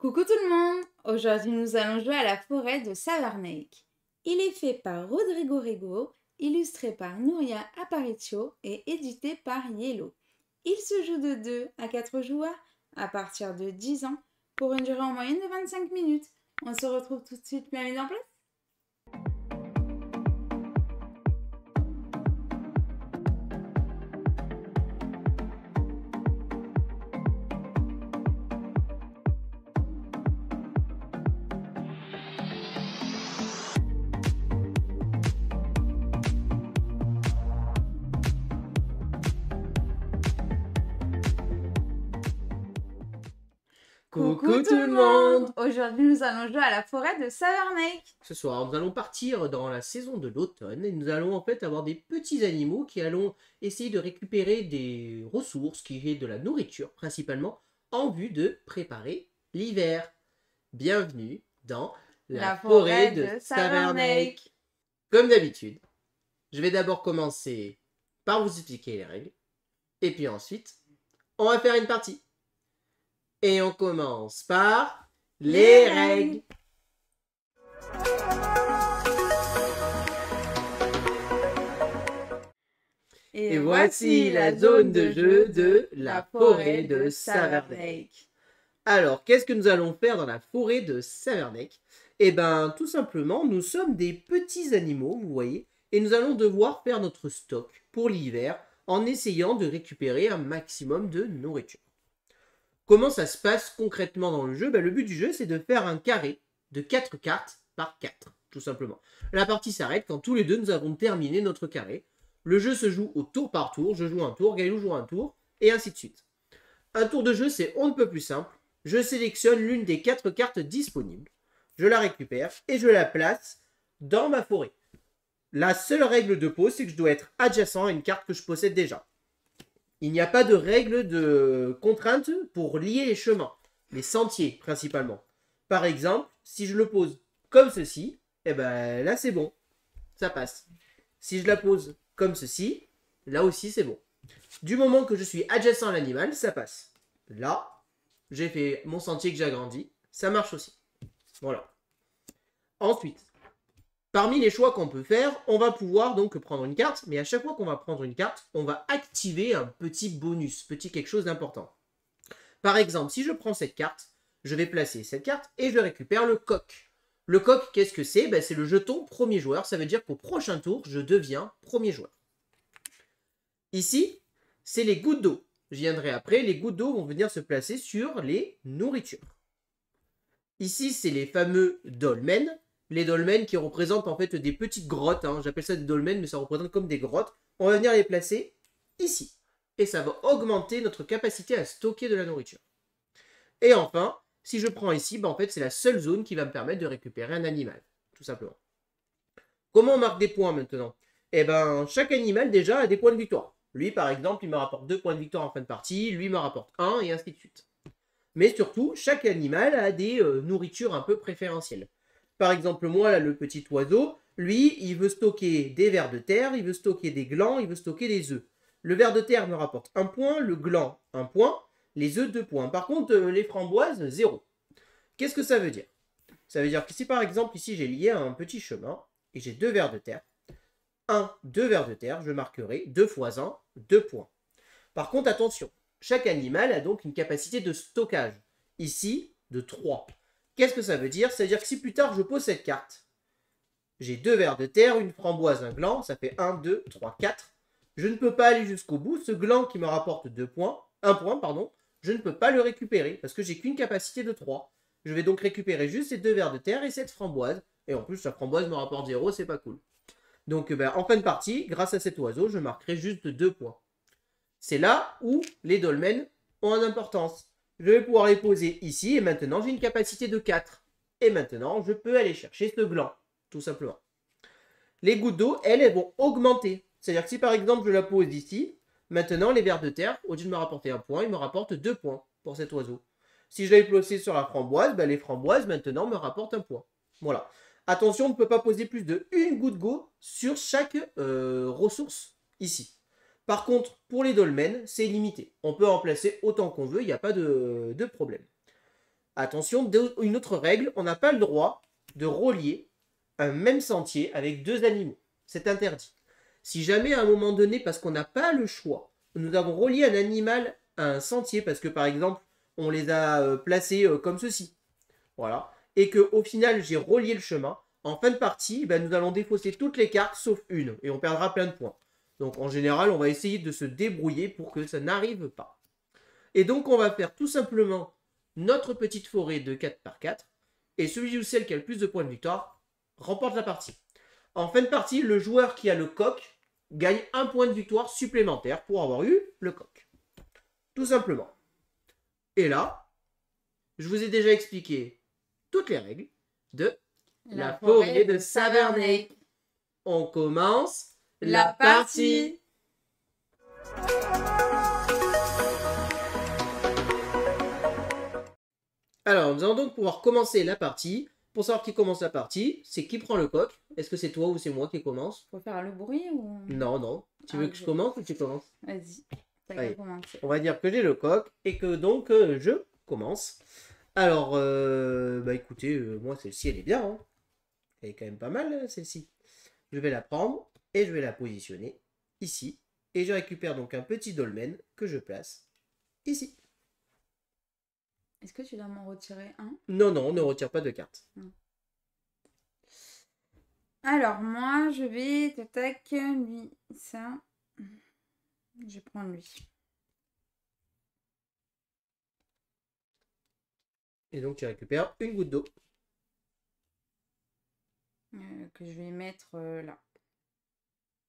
Coucou tout le monde! Aujourd'hui nous allons jouer à la forêt de Savernake. Il est fait par Rodrigo Rego, illustré par Nuria Aparicio et édité par Yellow. Il se joue de 2 à 4 joueurs à partir de 10 ans pour une durée en moyenne de 25 minutes. On se retrouve tout de suite bien mis en place. Coucou tout le monde! Aujourd'hui nous allons jouer à la forêt de Savernake. Ce soir, nous allons partir dans la saison de l'automne et nous allons en fait avoir des petits animaux qui allons essayer de récupérer des ressources, qui est de la nourriture principalement, en vue de préparer l'hiver. Bienvenue dans la forêt de Savernake. Comme d'habitude, je vais d'abord commencer par vous expliquer les règles et puis ensuite, on va faire une partie. Et on commence par les règles. Et voici la zone de jeu de la forêt de Savernake. Alors, qu'est-ce que nous allons faire dans la forêt de Savernake? Eh bien, tout simplement, nous sommes des petits animaux, vous voyez, et nous allons devoir faire notre stock pour l'hiver en essayant de récupérer un maximum de nourriture. Comment ça se passe concrètement dans le jeu? Le but du jeu, c'est de faire un carré de 4 cartes par 4, tout simplement. La partie s'arrête quand tous les deux nous avons terminé notre carré. Le jeu se joue au tour par tour. Je joue un tour, Gaëlou joue un tour, et ainsi de suite. Un tour de jeu, c'est on ne peut plus simple. Je sélectionne l'une des 4 cartes disponibles. Je la récupère et je la place dans ma forêt. La seule règle de pause, c'est que je dois être adjacent à une carte que je possède déjà. Il n'y a pas de règle de contrainte pour lier les chemins, les sentiers principalement. Par exemple, si je le pose comme ceci, eh ben là c'est bon, ça passe. Si je la pose comme ceci, là aussi c'est bon. Du moment que je suis adjacent à l'animal, ça passe. Là, j'ai fait mon sentier que j'ai agrandi, ça marche aussi. Voilà. Ensuite, parmi les choix qu'on peut faire, on va pouvoir donc prendre une carte, mais à chaque fois qu'on va prendre une carte, on va activer un petit bonus, petit quelque chose d'important. Par exemple, si je prends cette carte, je vais placer cette carte et je récupère le coq. Le coq, qu'est-ce que c'est? C'est le jeton premier joueur, ça veut dire qu'au prochain tour, je deviens premier joueur. Ici, c'est les gouttes d'eau. Je viendrai après, les gouttes d'eau vont venir se placer sur les nourritures. Ici, c'est les fameux dolmens. Les dolmens qui représentent en fait des petites grottes. J'appelle ça des dolmens, mais ça représente comme des grottes. On va venir les placer ici. Et ça va augmenter notre capacité à stocker de la nourriture. Et enfin, si je prends ici, en fait, c'est la seule zone qui va me permettre de récupérer un animal. Tout simplement. Comment on marque des points maintenant? Eh bien, chaque animal déjà a des points de victoire. Lui, par exemple, il me rapporte 2 points de victoire en fin de partie. Lui me rapporte 1 et ainsi de suite. Mais surtout, chaque animal a des nourritures un peu préférentielles. Par exemple, moi, là, le petit oiseau, lui, il veut stocker des vers de terre, il veut stocker des glands, il veut stocker des œufs. Le ver de terre me rapporte 1 point, le gland 1 point, les œufs 2 points. Par contre, les framboises, 0. Qu'est-ce que ça veut dire? Ça veut dire que si par exemple, ici, j'ai lié un petit chemin, et j'ai 2 vers de terre, 2 vers de terre, je marquerai 2 fois 1, 2 points. Par contre, attention, chaque animal a donc une capacité de stockage, ici, de 3. Qu'est-ce que ça veut dire? Ça veut dire que si plus tard je pose cette carte, j'ai 2 vers de terre, une framboise, un gland, ça fait 1, 2, 3, 4. Je ne peux pas aller jusqu'au bout. Ce gland qui me rapporte 1 point, je ne peux pas le récupérer parce que j'ai qu'une capacité de 3. Je vais donc récupérer juste ces 2 vers de terre et cette framboise. Et en plus, la framboise me rapporte 0, c'est pas cool. Donc en fin de partie, grâce à cet oiseau, je marquerai juste 2 points. C'est là où les dolmens ont une importance. Je vais pouvoir les poser ici et maintenant j'ai une capacité de 4. Et maintenant, je peux aller chercher ce gland, tout simplement. Les gouttes d'eau, elles vont augmenter. C'est-à-dire que si par exemple je la pose ici, maintenant les vers de terre, au lieu de me rapporter 1 point, ils me rapportent 2 points pour cet oiseau. Si je l'avais placé sur la framboise, les framboises maintenant me rapportent 1 point. Voilà. Attention, on ne peut pas poser plus de 1 goutte d'eau sur chaque ressource ici. Par contre, pour les dolmens, c'est limité. On peut en placer autant qu'on veut, il n'y a pas de problème. Attention, une autre règle, on n'a pas le droit de relier un même sentier avec deux animaux. C'est interdit. Si jamais à un moment donné, parce qu'on n'a pas le choix, nous avons relié un animal à un sentier, parce que par exemple, on les a placés comme ceci, voilà, et qu'au final, j'ai relié le chemin, en fin de partie, ben, nous allons défausser toutes les cartes sauf une, et on perdra plein de points. Donc en général, on va essayer de se débrouiller pour que ça n'arrive pas. Et donc on va faire tout simplement notre petite forêt de 4x4, et celui ou celle qui a le plus de points de victoire remporte la partie. En fin de partie, le joueur qui a le coq gagne un point de victoire supplémentaire pour avoir eu le coq. Tout simplement. Et là, je vous ai déjà expliqué toutes les règles de la forêt de Savernake. On commence la partie. Alors, nous allons donc pouvoir commencer la partie. Pour savoir qui commence la partie, c'est qui prend le coq. Est-ce que c'est toi ou c'est moi qui commence? Faut faire le bruit ou... Non, non. Tu veux que je commence ou tu commences? Vas-y, t'as qu'à commencer. On va dire que j'ai le coq et que donc je commence. Alors, bah écoutez, moi celle-ci elle est bien. Hein. Elle est quand même pas mal celle-ci. Je vais la prendre et je vais la positionner ici. Et je récupère donc un petit dolmen que je place ici. Est-ce que tu dois m'en retirer un? Non, non, on ne retire pas de carte. Alors, moi, je vais... Tac, lui, ça. Je vais prendre lui. Et donc, tu récupères une goutte d'eau. Que je vais mettre là.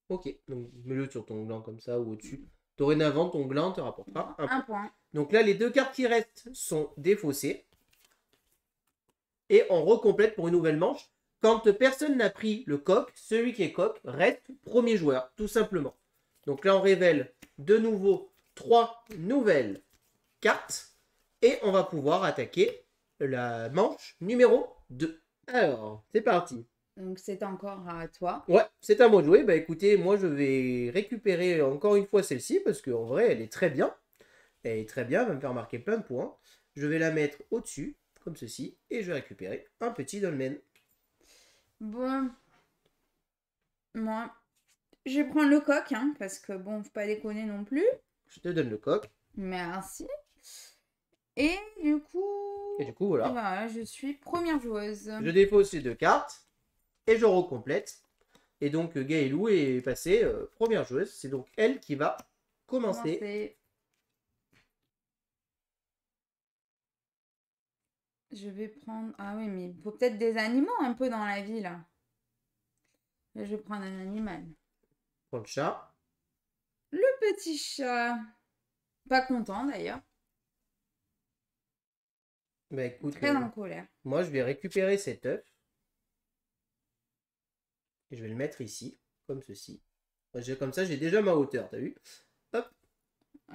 Ok, donc mets-le sur ton gland comme ça ou au-dessus. Dorénavant, ton gland te rapportera un point. Donc là, les deux cartes qui restent sont défaussées. Et on recomplète pour une nouvelle manche. Quand personne n'a pris le coq, celui qui est coq reste premier joueur, tout simplement. Donc là, on révèle de nouveau 3 nouvelles cartes. Et on va pouvoir attaquer la manche numéro 2. Alors, c'est parti. Donc c'est encore à toi. Ouais, c'est à moi de jouer. Bah écoutez, moi je vais récupérer encore une fois celle-ci parce qu'en vrai, elle est très bien. Elle est très bien, elle va me faire marquer plein de points. Je vais la mettre au-dessus, comme ceci, et je vais récupérer un petit dolmen. Bon, moi, je vais prendre le coq, hein, parce que bon, faut pas déconner non plus. Je te donne le coq. Merci. Et du coup... Voilà. Voilà, je suis première joueuse. Je dépose ces deux cartes, et je recomplète. Et donc Gaëlou est passée première joueuse. C'est donc elle qui va commencer. Je vais prendre... Ah oui, mais il faut peut-être des animaux un peu dans la vie, là. Là, je vais prendre un animal. Prends le chat. Le petit chat. Pas content, d'ailleurs. Bah écoute, très en colère. Moi, je vais récupérer cet œuf. Et je vais le mettre ici, comme ceci. Comme ça, j'ai déjà ma hauteur, t'as vu? Hop.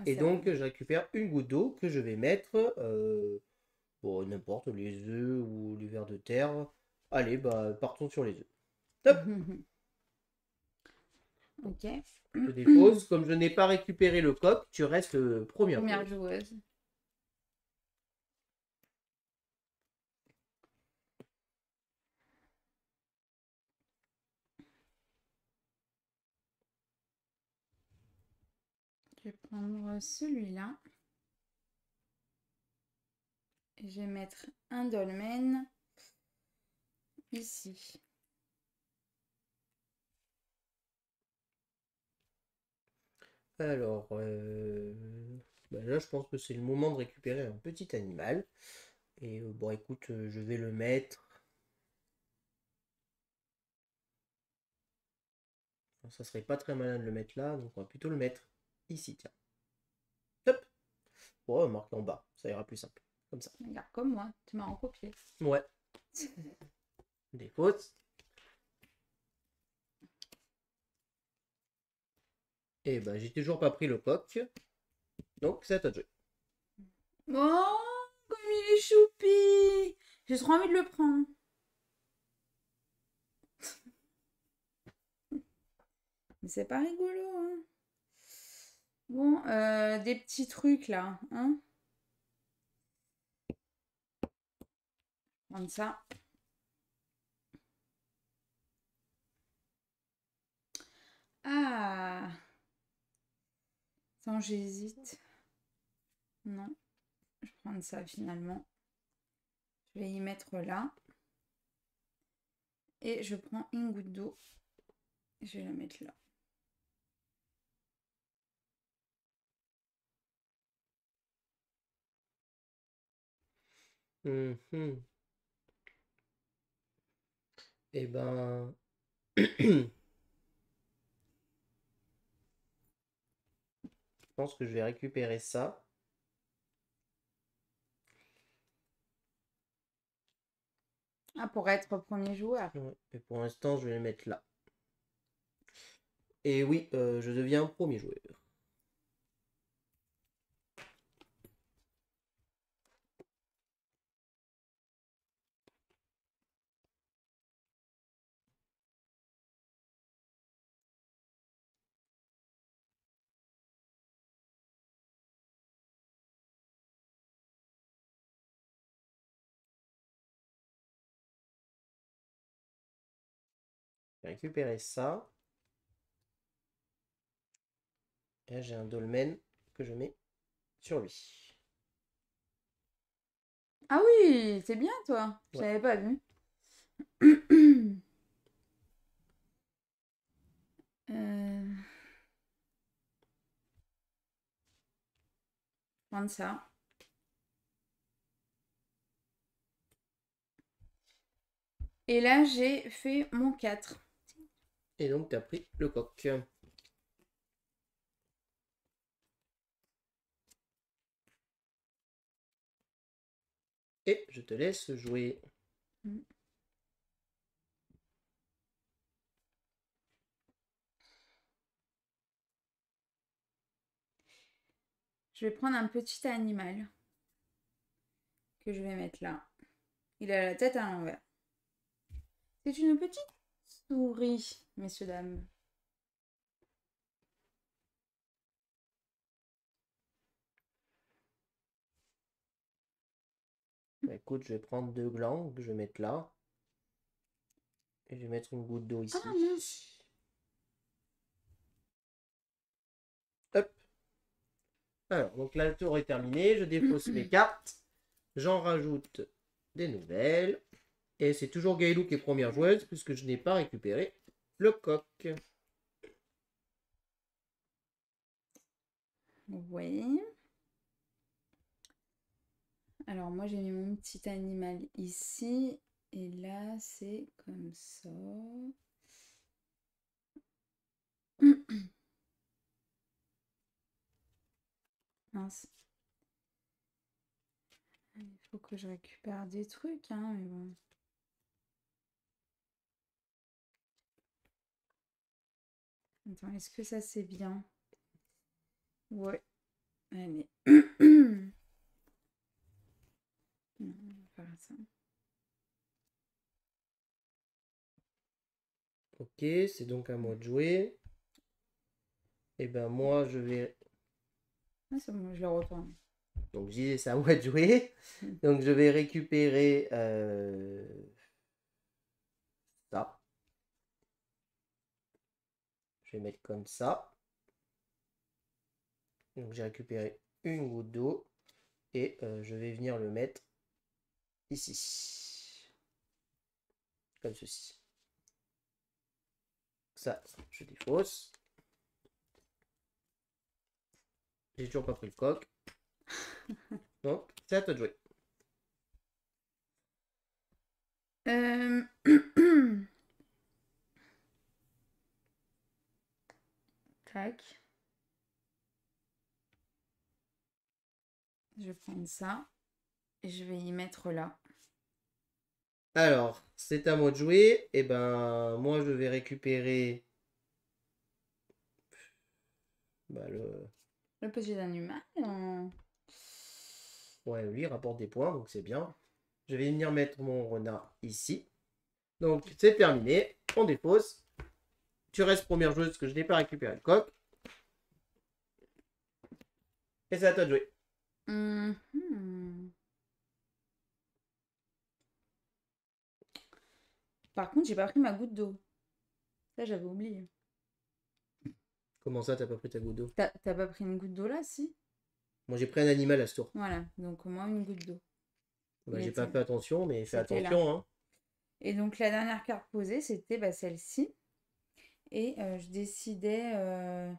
Et donc, je récupère une goutte d'eau que je vais mettre... bon, n'importe, les œufs ou les vers de terre. Allez, bah, partons sur les œufs. Top. Ok. Je dépose. Comme je n'ai pas récupéré le coq, tu restes première joueuse. Je vais prendre celui-là. Et je vais mettre un dolmen ici. Alors, bah là, je pense que c'est le moment de récupérer un petit animal. Et bon, écoute, je vais le mettre. Ça serait pas très malin de le mettre là, donc on va plutôt le mettre ici, tiens. Hop. Bon, on va marquer en bas, ça ira plus simple. Comme ça. Regarde, comme moi, tu m'as recopié. Ouais. Des fautes. Et bah, j'ai toujours pas pris le coq. Donc, c'est à toi de jouer. Oh, comme il est choupi! J'ai trop envie de le prendre. Mais c'est pas rigolo, hein. Bon, des petits trucs là, hein. prendre ça. Ah! Attends, j'hésite. Non, je vais prendre ça finalement. Je vais y mettre là. Et je prends une goutte d'eau. Je vais la mettre là. Eh ben... Je pense que je vais récupérer ça. Ah, pour être premier joueur. Ouais, et pour l'instant, je vais les mettre là. Et oui, je deviens premier joueur. Je vais récupérer ça. Et là, j'ai un dolmen que je mets sur lui. Ah oui, c'est bien toi. Je Ouais. l'avais pas vu. Prendre ça. Et là, j'ai fait mon 4. Et donc, tu as pris le coq. Et je te laisse jouer. Je vais prendre un petit animal que je vais mettre là. Il a la tête à l'envers. C'est une petite souris, messieurs, dames. Bah, écoute, je vais prendre 2 glands que je vais mettre là. Et je vais mettre une goutte d'eau ici. Ah mince. Hop. Alors, donc là, le tour est terminé. Je défausse mes cartes. J'en rajoute des nouvelles. Et c'est toujours Gaëlou qui est première joueuse, puisque je n'ai pas récupéré le coq. Oui. Alors moi, j'ai mis mon petit animal ici. Et là, c'est comme ça. Mince. Il faut que je récupère des trucs, hein, mais bon. Attends, est-ce que ça c'est bien? Ouais. Allez. Non, on va faire ça. Ok, c'est donc à moi de jouer. Et ben moi, je vais... Ah, c'est bon, je le retourne. Donc, je disais, c'est à moi de jouer. Donc, je vais récupérer ça. Je vais mettre comme ça. Donc, j'ai récupéré une goutte d'eau. Et je vais venir le mettre ici. Comme ceci. Ça, je défausse. J'ai toujours pas pris le coq. Donc, c'est à toi de jouer. Tac. Je vais prendre ça. Et je vais y mettre là. Alors, c'est à moi de jouer. Et ben, moi, je vais récupérer Le petit animal. Ouais, lui, il rapporte des points, donc c'est bien. Je vais venir mettre mon renard ici. Donc, c'est terminé. On dépose. Tu restes première joueuse parce que je n'ai pas récupéré le coq. Et c'est à toi de jouer. Par contre, j'ai pas pris ma goutte d'eau. Ça, j'avais oublié. Comment ça, t'as pas pris ta goutte d'eau? T'as pas pris une goutte d'eau là, si? Moi, j'ai pris un animal à ce tour. Voilà, donc au moins une goutte d'eau. Bah, j'ai pas fait attention, mais fais C'était là. attention, hein. Et donc la dernière carte posée, c'était celle-ci. Et je décidais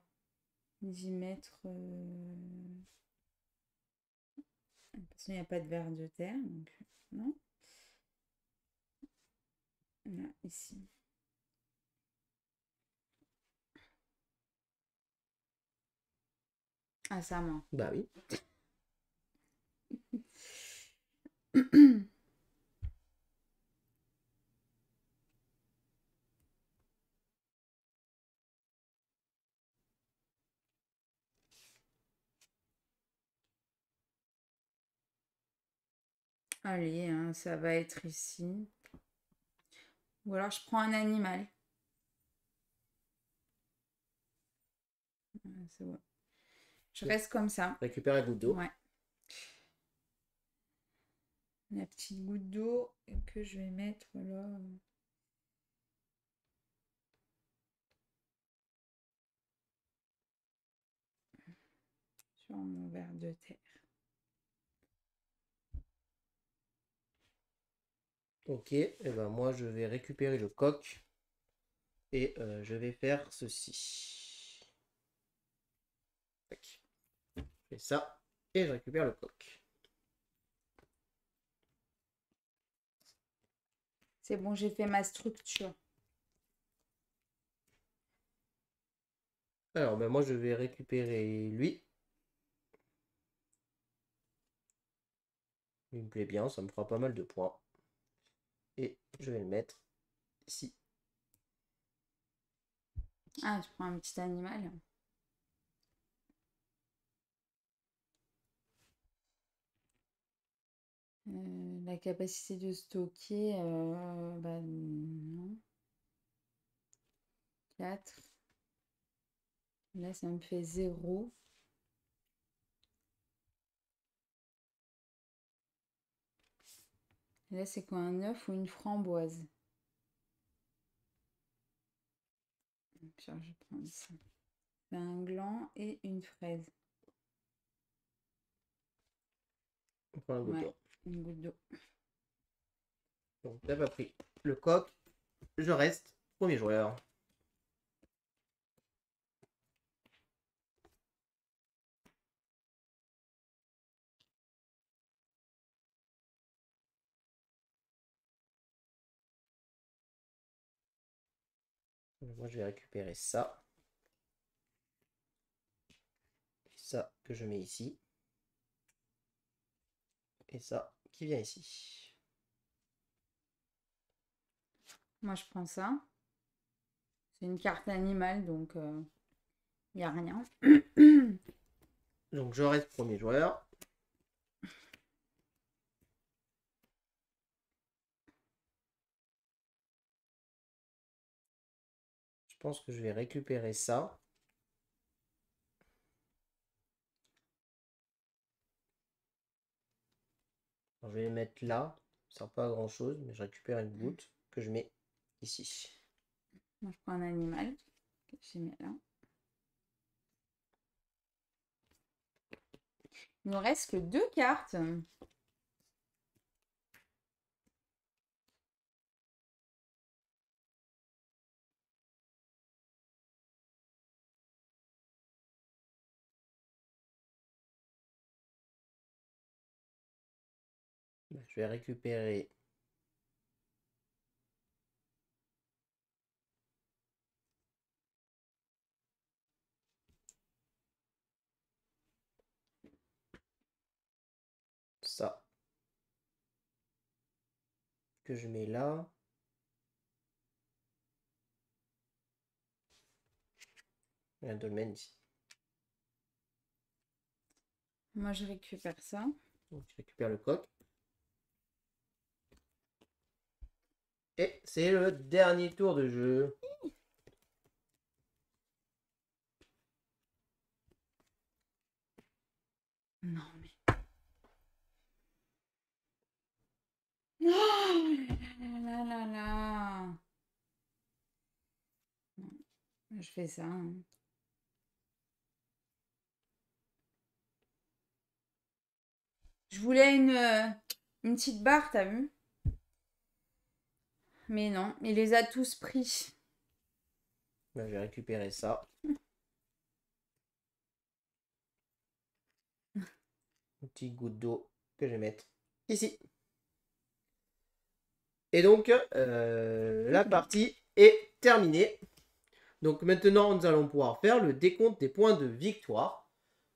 d'y mettre... Parce qu'il n'y a pas de vers de terre, donc non. Là, ici. Ah, ça, moi. Bah oui. Allez, hein, ça va être ici. Ou alors je prends un animal. C'est bon. Je reste comme ça. Récupère la goutte d'eau. Ouais. La petite goutte d'eau que je vais mettre là. Sur mon verre de terre. Ok, et ben moi je vais récupérer le coq et je vais faire ceci. Tac. Je fais ça et je récupère le coq. C'est bon, j'ai fait ma structure. Alors ben moi je vais récupérer lui. Il me plaît bien, ça me fera pas mal de points. Et je vais le mettre ici. Ah, je prends un petit animal. La capacité de stocker, non. 4. Là, ça me fait 0. Là, c'est quoi, un œuf ou une framboise? Tiens, je vais prendre ça. C'est un gland et une fraise. On prend un goutte d'eau. Une goutte d'eau. Donc t'as pas pris le coq. Je reste premier joueur. Moi je vais récupérer ça. Et ça que je mets ici. Et ça qui vient ici. Moi, je prends ça. C'est une carte animale, donc il n'y a rien. Donc je reste premier joueur. Je pense que je vais récupérer ça. Alors, je vais les mettre là. Ça sert pas à grand chose, mais je récupère une goutte que je mets ici. Moi, je prends un animal. Je mets là. Il nous reste que 2 cartes. Je vais récupérer ça que je mets là. Et un dolmen ici. Moi, je récupère ça. Donc je récupère le coq. Et c'est le dernier tour de jeu. Non, mais... Oh là là là là là. Je fais ça. Hein. Je voulais une petite barre, t'as vu? Mais non, il les a tous pris. Ben, je vais récupérer ça. Une petite goutte d'eau que je vais mettre ici. Et donc, la partie est terminée. Donc maintenant, nous allons pouvoir faire le décompte des points de victoire.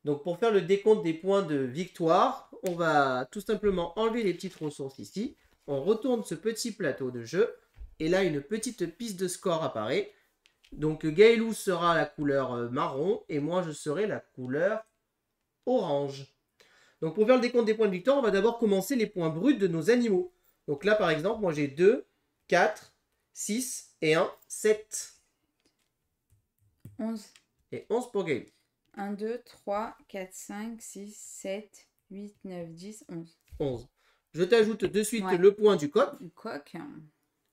Donc pour faire le décompte des points de victoire, on va tout simplement enlever les petites ressources ici. On retourne ce petit plateau de jeu. Et là, une petite piste de score apparaît. Donc Gaëlou sera la couleur marron et moi, je serai la couleur orange. Donc pour faire le décompte des points de victoire, on va d'abord commencer les points bruts de nos animaux. Donc là, par exemple, moi j'ai 2, 4, 6 et 1, 7. 11. Et 11 pour Gaëlou. 1, 2, 3, 4, 5, 6, 7, 8, 9, 10, 11. 11. Je t'ajoute de suite le point du coq. Du coq.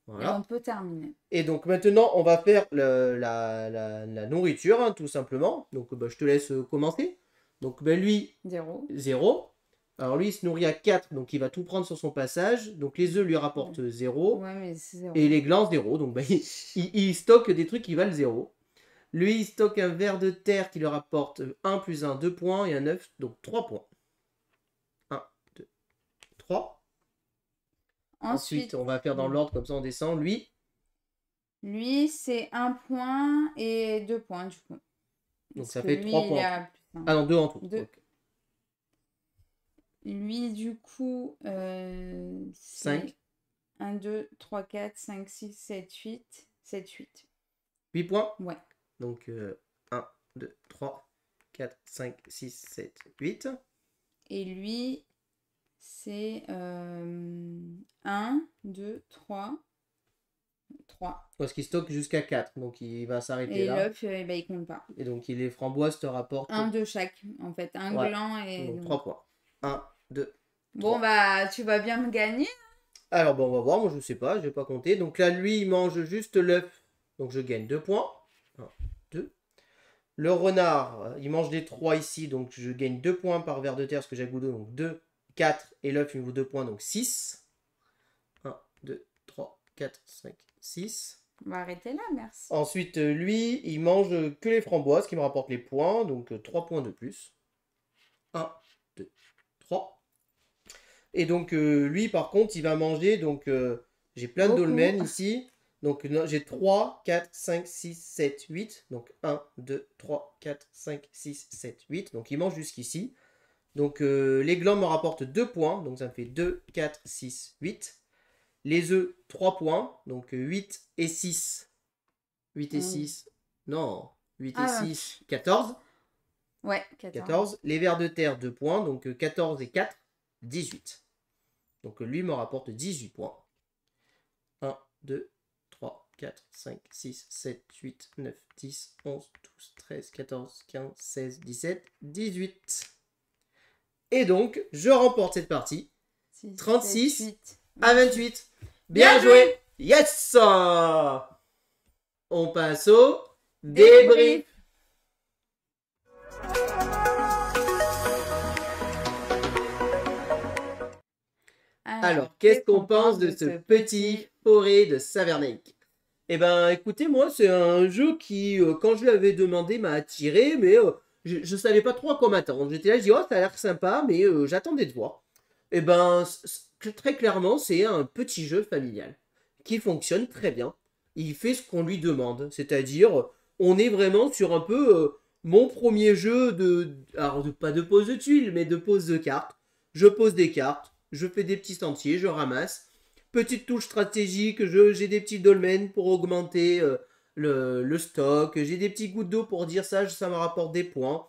Voilà. Et on peut terminer. Et donc maintenant, on va faire la nourriture, hein, tout simplement. Donc je te laisse commencer. Donc lui, 0. 0. Alors lui, il se nourrit à 4, donc il va tout prendre sur son passage. Donc les œufs lui rapportent 0. Ouais, mais c'est 0. Et les glands, 0. Donc il stocke des trucs qui valent 0. Lui, il stocke un ver de terre qui lui rapporte 1 plus 1, 2 points. Et un œuf, donc 3 points. 1, 2, 3. Ensuite, on va faire dans l'ordre, comme ça on descend. Lui, c'est 1 point et 2 points, du coup. Donc ça fait 3 points. Ah non, 2 en tout. 2. Okay. Lui, du coup, 5. 1, 2, 3, 4, 5, 6, 7, 8. 7, 8. 8 points? Ouais. Donc 1, 2, 3, 4, 5, 6, 7, 8. Et lui, c'est 1, 2, 3. 3. Parce qu'il stocke jusqu'à 4, donc il va s'arrêter là. Et l'œuf, il compte pas. Et donc les framboises te rapportent... 1 de chaque, en fait. Un gland et... Donc 3 points. 1, 2, 3. Bon, bah, tu vas bien me gagner. Alors, bon, on va voir. Moi, je sais pas. Je vais pas compter. Donc là, lui, il mange juste l'œuf. Donc je gagne 2 points. 1, 2. Le renard, il mange des 3 ici. Donc je gagne 2 points par ver de terre parce que j'ai un goût d'eau. Donc 2, 4. Et l'œuf, il me vaut 2 points. Donc 6. 1, 2, 3, 4, 5, 6. On va arrêter là, merci. Ensuite, lui, il mange que les framboises qui me rapportent les points. Donc 3 points de plus. 1, 2, 3. Et donc, lui, par contre, il va manger. Donc, j'ai plein de dolmens ici. Donc, j'ai 3, 4, 5, 6, 7, 8. Donc, 1, 2, 3, 4, 5, 6, 7, 8. Donc, il mange jusqu'ici. Donc, les glands me rapportent 2 points. Donc, ça me fait 2, 4, 6, 8. Les œufs, 3 points. Donc, 8 et 6. 8 et 6. Non, 8 et 6, 14. Ouais, 14. Les vers de terre, 2 points. Donc, 14 et 4, 18. Donc, lui me rapporte 18 points. 1, 2, 3, 4, 5, 6, 7, 8, 9, 10, 11, 12, 13, 14, 15, 16, 17, 18. Et donc, je remporte cette partie. 36 à 28. Bien joué. Yes. On passe au débrief. Alors, qu'est-ce qu'on pense de ce petit forêt de Savernake? Eh ben, écoutez, moi, c'est un jeu qui, quand je l'avais demandé, m'a attiré, mais je savais pas trop à quoi m'attendre. J'étais là, je dis, oh, ça a l'air sympa, mais j'attendais de voir. Eh ben, très clairement, c'est un petit jeu familial qui fonctionne très bien. Il fait ce qu'on lui demande, c'est-à-dire, on est vraiment sur un peu mon premier jeu alors pas de pose de tuiles, mais de pose de cartes. Je pose des cartes. Je fais des petits sentiers, je ramasse. Petite touche stratégique, j'ai des petits dolmens pour augmenter le stock. J'ai des petits gouttes d'eau pour dire ça me rapporte des points.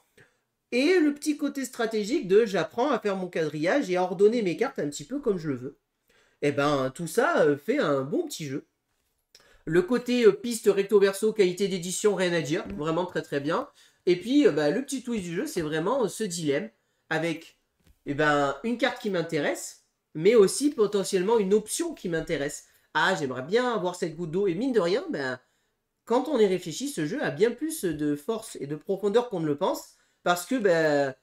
Et le petit côté stratégique de j'apprends à faire mon quadrillage et à ordonner mes cartes un petit peu comme je le veux. Et ben tout ça fait un bon petit jeu. Le côté piste recto verso, qualité d'édition, rien à dire. Vraiment très très bien. Et puis le petit twist du jeu, c'est vraiment ce dilemme avec... une carte qui m'intéresse, mais aussi potentiellement une option qui m'intéresse. Ah, j'aimerais bien avoir cette goutte d'eau, et mine de rien, quand on y réfléchit, ce jeu a bien plus de force et de profondeur qu'on ne le pense. Parce que ben,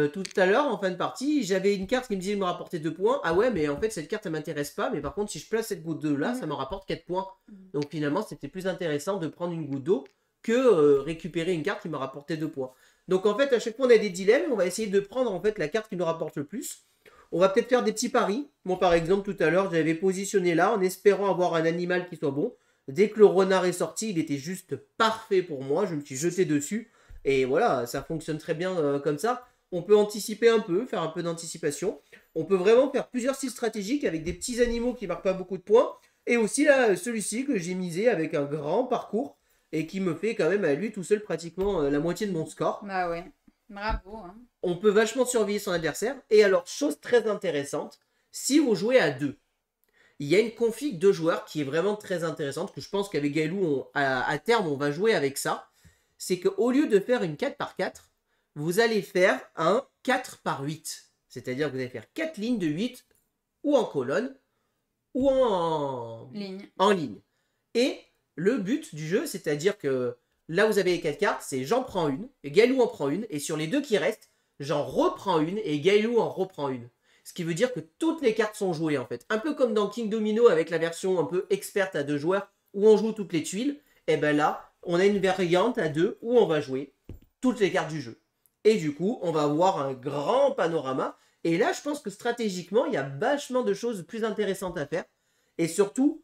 tout à l'heure, en fin de partie, j'avais une carte qui me disait de me rapporter 2 points. Ah ouais, mais en fait, cette carte, elle m'intéresse pas. Mais par contre, si je place cette goutte d'eau là, ça me rapporte 4 points. Donc finalement, c'était plus intéressant de prendre une goutte d'eau que récupérer une carte qui me rapportait 2 points. Donc en fait, à chaque fois, on a des dilemmes. On va essayer de prendre en fait la carte qui nous rapporte le plus. On va peut-être faire des petits paris. Bon, par exemple, tout à l'heure, j'avais positionné là en espérant avoir un animal qui soit bon. Dès que le renard est sorti, il était juste parfait pour moi. Je me suis jeté dessus. Et voilà, ça fonctionne très bien comme ça. On peut anticiper un peu, faire un peu d'anticipation. On peut vraiment faire plusieurs styles stratégiques avec des petits animaux qui marquent pas beaucoup de points. Et aussi là, celui-ci que j'ai misé avec un grand parcours et qui me fait quand même à lui tout seul pratiquement la moitié de mon score. Bah ouais, bravo. Hein. On peut vachement surveiller son adversaire. Et alors, chose très intéressante, si vous jouez à 2, il y a une config de joueurs qui est vraiment très intéressante, que je pense qu'avec Gaëlou, à terme, on va jouer avec ça. C'est qu'au lieu de faire une 4x4, vous allez faire un 4x8. C'est-à-dire que vous allez faire 4 lignes de 8 ou en colonne ou en ligne. Et le but du jeu, c'est-à-dire que là vous avez les 4 cartes, c'est j'en prends une, et Gaëlou en prend une, et sur les 2 qui restent, j'en reprends une, et Gaëlou en reprend une. Ce qui veut dire que toutes les cartes sont jouées en fait. Un peu comme dans King Domino avec la version un peu experte à 2 joueurs, où on joue toutes les tuiles, et ben là, on a une variante à 2 où on va jouer toutes les cartes du jeu. Et du coup, on va avoir un grand panorama. Et là, je pense que stratégiquement, il y a vachement de choses plus intéressantes à faire. Et surtout,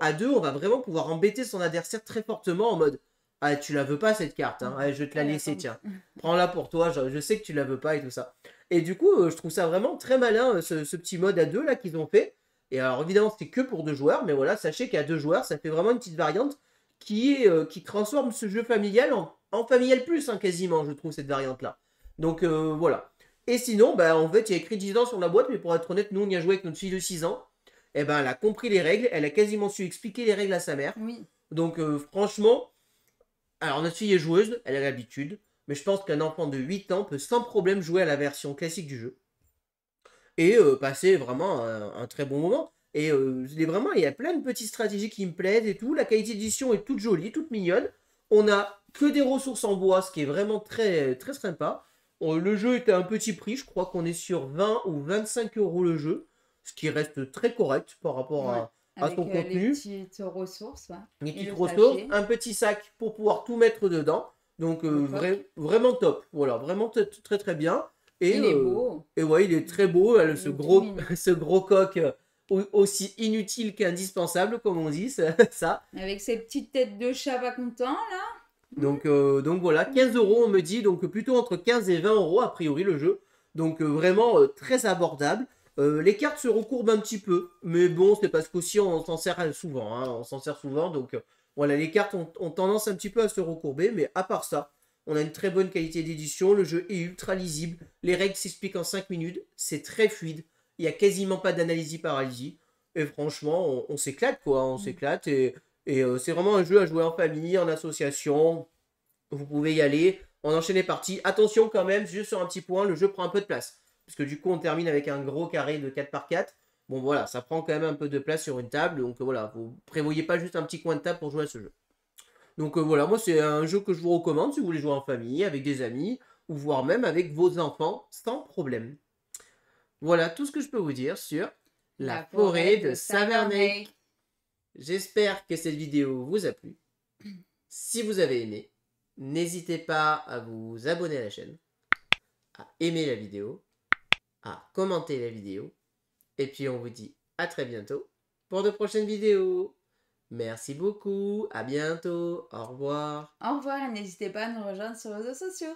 à 2, on va vraiment pouvoir embêter son adversaire très fortement en mode « Ah, tu la veux pas cette carte, hein. Je vais te la laisser, tiens. Prends-la pour toi, je sais que tu la veux pas et tout ça. » Et du coup, je trouve ça vraiment très malin, ce petit mode à 2 là qu'ils ont fait. Et alors évidemment, c'est que pour 2 joueurs, mais voilà, sachez qu'à 2 joueurs, ça fait vraiment une petite variante qui transforme ce jeu familial en familial plus, hein, quasiment, je trouve, cette variante-là. Donc voilà. Et sinon, bah, en fait, il y a écrit 10 ans sur la boîte, mais pour être honnête, nous, on y a joué avec notre fille de 6 ans. Et ben, elle a compris les règles, elle a quasiment su expliquer les règles à sa mère. Oui. Donc franchement, alors notre fille est joueuse, elle a l'habitude, mais je pense qu'un enfant de 8 ans peut sans problème jouer à la version classique du jeu. Et passer vraiment un très bon moment. Et vraiment, il y a plein de petites stratégies qui me plaisent et tout. La qualité d'édition est toute jolie, toute mignonne. On a que des ressources en bois, ce qui est vraiment très, très sympa. Le jeu est à un petit prix, je crois qu'on est sur 20 ou 25 euros le jeu, ce qui reste très correct par rapport à son contenu. Les petites ressources. Ouais. Les petites ressources, un petit sac pour pouvoir tout mettre dedans. Donc vraiment top. Voilà, vraiment très très bien. Et, il est beau. Et ouais, il est très beau. Ce gros coq aussi inutile qu'indispensable, comme on dit, ça. Avec ses petites têtes de chat pas content, là. Donc voilà, 15 euros on me dit, donc plutôt entre 15 et 20 euros a priori le jeu. Donc vraiment très abordable. Les cartes se recourbent un petit peu, mais bon, c'est parce qu'aussi on s'en sert souvent. Hein, on s'en sert souvent, donc voilà, les cartes ont tendance un petit peu à se recourber, mais à part ça, on a une très bonne qualité d'édition, le jeu est ultra lisible, les règles s'expliquent en 5 minutes, c'est très fluide, il n'y a quasiment pas d'analysie-paralysie, et franchement, on s'éclate quoi, on s'éclate, et c'est vraiment un jeu à jouer en famille, en association, vous pouvez y aller, on enchaîne les parties, attention quand même, juste sur un petit point, le jeu prend un peu de place, parce que du coup on termine avec un gros carré de 4x4, bon voilà, ça prend quand même un peu de place sur une table, donc voilà, vous prévoyez pas juste un petit coin de table pour jouer à ce jeu. Donc voilà, moi c'est un jeu que je vous recommande si vous voulez jouer en famille, avec des amis, ou voire même avec vos enfants, sans problème. Voilà tout ce que je peux vous dire sur la forêt de Savernake. J'espère que cette vidéo vous a plu. Si vous avez aimé, n'hésitez pas à vous abonner à la chaîne, à aimer la vidéo, à commenter la vidéo, et puis on vous dit à très bientôt pour de prochaines vidéos. Merci beaucoup, à bientôt, au revoir. Au revoir et n'hésitez pas à nous rejoindre sur les réseaux sociaux.